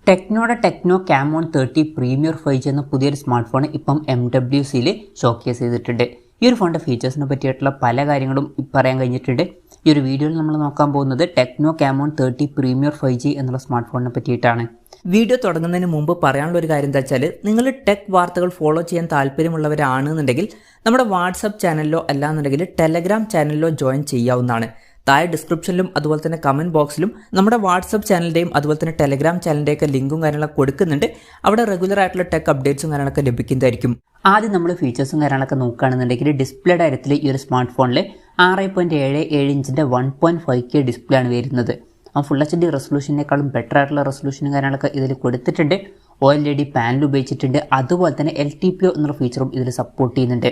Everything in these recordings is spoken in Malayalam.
ടെക്നോയുടെ ടെക്നോ കാമോൺ 30 പ്രീമിയർ 5G എന്ന പുതിയൊരു സ്മാർട്ട് ഫോൺ ഇപ്പം MWCയിൽ ഷോക്കേസ് ചെയ്തിട്ടുണ്ട്. ഈ ഒരു ഫോണിൻ്റെ ഫീച്ചേഴ്സിനെ പറ്റിയിട്ടുള്ള പല കാര്യങ്ങളും പറയാൻ കഴിഞ്ഞിട്ടുണ്ട്. ഈ ഒരു വീഡിയോയിൽ നമ്മൾ നോക്കാൻ പോകുന്നത് ടെക്നോ കാമോൺ 30 പ്രീമിയർ 5G എന്നുള്ള സ്മാർട്ട് ഫോണിനെ പറ്റിയിട്ടാണ്. വീഡിയോ തുടങ്ങുന്നതിന് മുമ്പ് പറയാനുള്ള ഒരു കാര്യം എന്താ വെച്ചാൽ, നിങ്ങൾ ടെക് വാർത്തകൾ ഫോളോ ചെയ്യാൻ താല്പര്യമുള്ളവരാണെന്നുണ്ടെങ്കിൽ നമ്മുടെ വാട്സപ്പ് ചാനലിലോ അല്ലാന്നുണ്ടെങ്കിൽ ടെലഗ്രാം ചാനലിലോ ജോയിൻ ചെയ്യാവുന്നതാണ്. താഴെ ഡിസ്ക്രിപ്ഷനിലും അതുപോലെ തന്നെ കമൻറ്റ് ബോക്സിലും നമ്മുടെ വാട്സപ്പ് ചാനലിൻ്റെയും അതുപോലെ തന്നെ ടെലഗ്രാം ചാനലിൻ്റെയൊക്കെ ലിങ്കും കാര്യങ്ങളൊക്കെ കൊടുക്കുന്നുണ്ട്. അവിടെ റെഗുലർ ആയിട്ടുള്ള ടെക് അപ്ഡേറ്റ്സും കാര്യങ്ങളൊക്കെ ലഭിക്കുന്നതായിരിക്കും. ആദ്യം നമ്മൾ ഫീച്ചേഴ്സും കാര്യങ്ങളൊക്കെ നോക്കുകയാണെന്നുണ്ടെങ്കിൽ ഡിസ്പ്ലേയുടെ കാര്യത്തിൽ ഈ ഒരു സ്മാർട്ട് ഫോണിൽ 6.77 ഇഞ്ചിൻ്റെ 1.5K ഡിസ്പ്ലേ ആണ് വരുന്നത്. ഫുൾ HD റെസൊല്യൂഷനേക്കാളും ബെറ്റർ ആയിട്ടുള്ള റെസൊല്യൂഷനും കാര്യങ്ങളൊക്കെ ഇതിൽ കൊടുത്തിട്ടുണ്ട്. OLED പാനൽ ഉപയോഗിച്ചിട്ടുണ്ട്. അതുപോലെ തന്നെ LTPO എന്നുള്ള ഫീച്ചറും ഇതിൽ സപ്പോർട്ട് ചെയ്യുന്നുണ്ട്.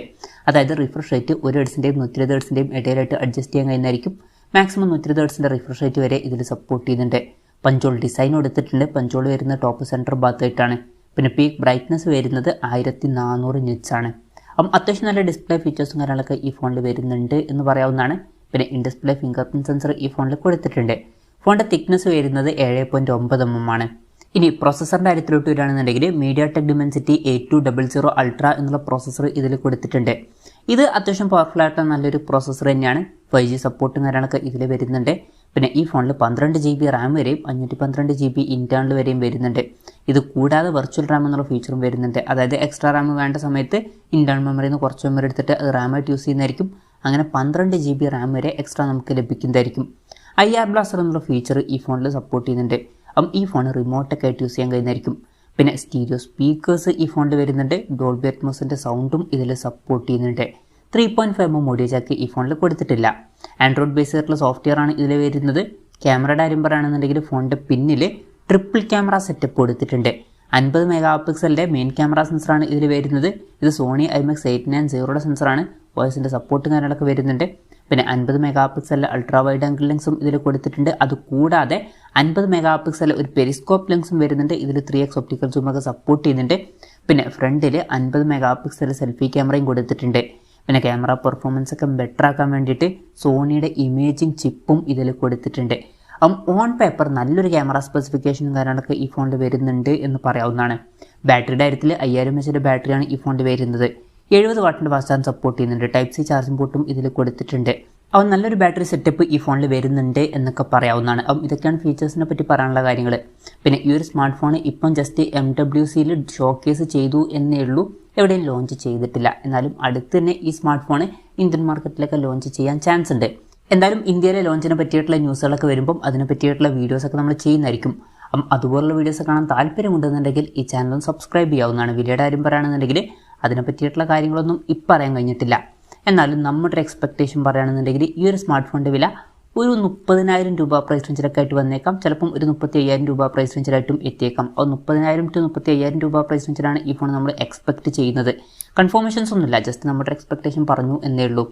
അതായത് റിഫ്രഷ് റേറ്റ് 1 ഹെർട്സിൻ്റെയും 120 ഹെർട്സിൻ്റെയും ഇടയിലായിട്ട് അഡ്ജസ്റ്റ് ചെയ്യാൻ കഴിയുന്നതായിരിക്കും. മാക്സിമം 120 ഹെർട്സിൻ്റെ റിഫ്രഷ് റേറ്റ് വരെ ഇതിൽ സപ്പോർട്ട് ചെയ്യുന്നുണ്ട്. പഞ്ചോൾ ഡിസൈൻ കൊടുത്തിട്ടുണ്ട്. പഞ്ചോൾ വരുന്ന ടോപ്പ് സെൻറ്റർ ഭാഗത്തായിട്ടാണ്. പിന്നെ പീക്ക് ബ്രൈറ്റ്നസ് വരുന്നത് 1400 നിറ്റ്സ് ആണ്. അപ്പം അത്യാവശ്യം നല്ല ഡിസ്പ്ലേ ഫീച്ചേഴ്സും കാര്യങ്ങളൊക്കെ ഈ ഫോണിൽ വരുന്നുണ്ട് എന്ന് പറയാവുന്നതാണ്. പിന്നെ in display finger print sensor ഈ ഫോണിൽ കൊടുത്തിട്ടുണ്ട്. ഫോണിൻ്റെ തിക്നെസ് വരുന്നത് 7.9 mm ആണ്. ഇനി പ്രോസസ്സറിൻ്റെ കാര്യത്തിലോട്ട് വരികയാണെന്നുണ്ടെങ്കിൽ MediaTek Dimensity 8200 Ultra എന്നുള്ള പ്രോസസ്സർ ഇതിൽ കൊടുത്തിട്ടുണ്ട്. ഇത് അത്യാവശ്യം പവർഫുൾ ആയിട്ടുള്ള നല്ലൊരു പ്രോസസ്സർ തന്നെയാണ്. 5G സപ്പോർട്ടും കാര്യങ്ങളൊക്കെ ഇതിൽ വരുന്നുണ്ട്. പിന്നെ ഈ ഫോണിൽ 12 GB റാം വരെയും 512 GB ഇൻറ്റേർണൽ വരെയും വരുന്നുണ്ട്. ഇത് കൂടാതെ വെർച്വൽ റാം എന്നുള്ള ഫീച്ചറും വരുന്നുണ്ട്. അതായത് എക്സ്ട്രാ റാം വേണ്ട സമയത്ത് ഇൻറ്റേർണൽ മെമ്മറിയിൽ നിന്ന് കുറച്ച് മെമ്മറി എടുത്തിട്ട് അത് റാമായിട്ട് യൂസ് ചെയ്യുന്നതായിരിക്കും. അങ്ങനെ 12 GB റാം വരെ എക്സ്ട്രാ നമുക്ക് ലഭിക്കുന്നതായിരിക്കും. IR ബ്ലാസ്റ്റർ എന്നുള്ള ഫീച്ചർ ഈ ഫോണിൽ സപ്പോർട്ട് ചെയ്യുന്നുണ്ട്. അപ്പം ഈ ഫോൺ റിമോട്ടൊക്കെ ആയിട്ട് യൂസ് ചെയ്യാൻ കഴിയുന്നതായിരിക്കും. പിന്നെ സ്റ്റീരിയോ സ്പീക്കേഴ്സ് ഈ ഫോണിൽ വരുന്നുണ്ട്. ഡോൾബി അറ്റ്മോസിൻ്റെ സൗണ്ടും ഇതിൽ സപ്പോർട്ട് ചെയ്യുന്നുണ്ട്. 3.5 mm ഓഡിയോ ജാക്ക് ഈ ഫോണിൽ കൊടുത്തിട്ടില്ല. ആൻഡ്രോയിഡ് ബേസ് ആയിട്ടുള്ള സോഫ്റ്റ്വെയർ ആണ് ഇതിൽ വരുന്നത്. ക്യാമറയുടെ കാര്യം പറയുകയാണെന്നുണ്ടെങ്കിൽ ഫോണിൻ്റെ പിന്നിൽ ട്രിപ്പിൾ ക്യാമറ സെറ്റപ്പ് കൊടുത്തിട്ടുണ്ട്. 50 മെഗാ മെയിൻ ക്യാമറ സെൻസറാണ് ഇതിൽ വരുന്നത്. ഇത് സോണി IMX 890 സെൻസറാണ്. വോയിസിൻ്റെ സപ്പോർട്ടും കാര്യങ്ങളൊക്കെ വരുന്നുണ്ട്. പിന്നെ 50 മെഗാ അൾട്രാ വൈഡ് ആംഗിൾ ലെൻസും ഇതിൽ കൊടുത്തിട്ടുണ്ട്. അതുകൂടാതെ 50 മെഗാ ഒരു പെരിസ്കോപ്പ് ലെൻസും വരുന്നുണ്ട്. ഇതിൽ 3x ഒപ്റ്റിക്കൽ സൂമൊക്കെ സപ്പോർട്ട് ചെയ്യുന്നുണ്ട്. പിന്നെ ഫ്രണ്ടിൽ 50 മെഗാ സെൽഫി ക്യാമറയും കൊടുത്തിട്ടുണ്ട്. പിന്നെ ക്യാമറ പെർഫോമൻസ് ഒക്കെ ബെറ്റർ ആക്കാൻ വേണ്ടിയിട്ട് സോണിയുടെ ഇമേജിംഗ് ചിപ്പും ഇതിൽ കൊടുത്തിട്ടുണ്ട്. ഓൺ പേപ്പർ നല്ലൊരു ക്യാമറ സ്പെസിഫിക്കേഷനും കാര്യങ്ങളൊക്കെ ഈ ഫോണിൽ വരുന്നുണ്ട് എന്ന് പറയാവുന്നതാണ്. ബാറ്ററിയുടെ കാര്യത്തിൽ 5000 mAh ബാറ്ററിയാണ് ഈ ഫോണിൽ വരുന്നത്. 70 വാട്ടിൻ്റെ ഫാസ്റ്റ് ചാർജ് സപ്പോർട്ട് ചെയ്യുന്നുണ്ട്. Type-C ചാർജിംഗ് പോർട്ടും ഇതിൽ കൊടുത്തിട്ടുണ്ട്. നല്ലൊരു ബാറ്ററി സെറ്റപ്പ് ഈ ഫോണിൽ വരുന്നുണ്ട് എന്നൊക്കെ പറയാവുന്നതാണ്. ഇതൊക്കെയാണ് ഫീച്ചേഴ്സിനെ പറ്റി പറയാനുള്ള കാര്യങ്ങൾ. പിന്നെ ഈ ഒരു സ്മാർട്ട് ഫോൺ ഇപ്പം ജസ്റ്റ് MWCയിൽ ഷോക്കേസ് ചെയ്തു എന്നേ ഉള്ളൂ. എവിടെയും ലോഞ്ച് ചെയ്തിട്ടില്ല. എന്നാലും അടുത്ത് തന്നെ ഈ സ്മാർട്ട് ഫോൺ ഇന്ത്യൻ മാർക്കറ്റിലൊക്കെ ലോഞ്ച് ചെയ്യാൻ ചാൻസ് ഉണ്ട്. എന്തായാലും ഇന്ത്യയിലെ ലോഞ്ചിനെ പറ്റിയിട്ടുള്ള ന്യൂസുകളൊക്കെ വരുമ്പം അതിനെ പറ്റിയിട്ടുള്ള വീഡിയോസൊക്കെ നമ്മൾ ചെയ്യുന്നതായിരിക്കും. അതുപോലുള്ള വീഡിയോസ് കാണാൻ താല്പര്യമുണ്ടെന്നുണ്ടെങ്കിൽ ഈ ചാനൽ സബ്സ്ക്രൈബ് ചെയ്യാവുന്നതാണ്. വിലയുടെ കാര്യം പറയുകയാണെന്നുണ്ടെങ്കിൽ അതിനെ പറ്റിയിട്ടുള്ള കാര്യങ്ങളൊന്നും ഇപ്പം അറിയാൻ കഴിഞ്ഞിട്ടില്ല. എന്നാലും നമ്മുടെ എക്സ്പെക്റ്റേഷൻ പറയുകയാണെന്നുണ്ടെങ്കിൽ ഈ ഒരു സ്മാർട്ട് ഫോണിൻ്റെ വില ഒരു 30,000 രൂപ പ്രൈസ് റേഞ്ചിലൊക്കെ ആയിട്ട് വന്നേക്കാം. ചിലപ്പം ഒരു 35,000 രൂപ പ്രൈസ് റേഞ്ചിലായിട്ടും എത്തിയേക്കാം. 30,000 to 35,000 രൂപ പ്രൈസ് റേഞ്ചിലാണ് ഈ ഫോൺ നമ്മൾ എക്സ്പെക്റ്റ് ചെയ്യുന്നത്. കൺഫർമേഷൻസ് ഒന്നുമില്ല, ജസ്റ്റ് നമ്മുടെ എക്സ്പെക്റ്റേഷൻ പറഞ്ഞു എന്നേ ഉള്ളൂ.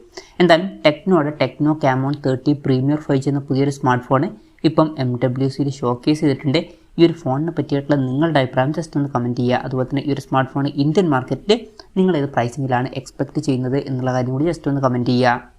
എന്തായാലും ടെക്നോയുടെ ടെക്നോ കാമോൺ 30 പ്രീമിയർ 5G എന്ന പുതിയൊരു സ്മാർട്ട് ഫോൺ ഇപ്പം MWCയിൽ ഷോക്കേസ് ചെയ്തിട്ടുണ്ട്. ഈ ഒരു ഫോണിനെ പറ്റിയിട്ടുള്ള നിങ്ങളുടെ അഭിപ്രായം ജസ്റ്റ് ഒന്ന് കമൻറ്റ് ചെയ്യുക. അതുപോലെ തന്നെ ഈ ഒരു സ്മാർട്ട് ഫോൺ ഇന്ത്യൻ മാർക്കറ്റിൽ നിങ്ങൾ ഏത് പ്രൈസിങ്ങിലാണ് എക്സ്പെക്റ്റ് ചെയ്യുന്നത് എന്നുള്ള കാര്യം കൂടി ജസ്റ്റ് ഒന്ന് കമൻറ്റ് ചെയ്യുക.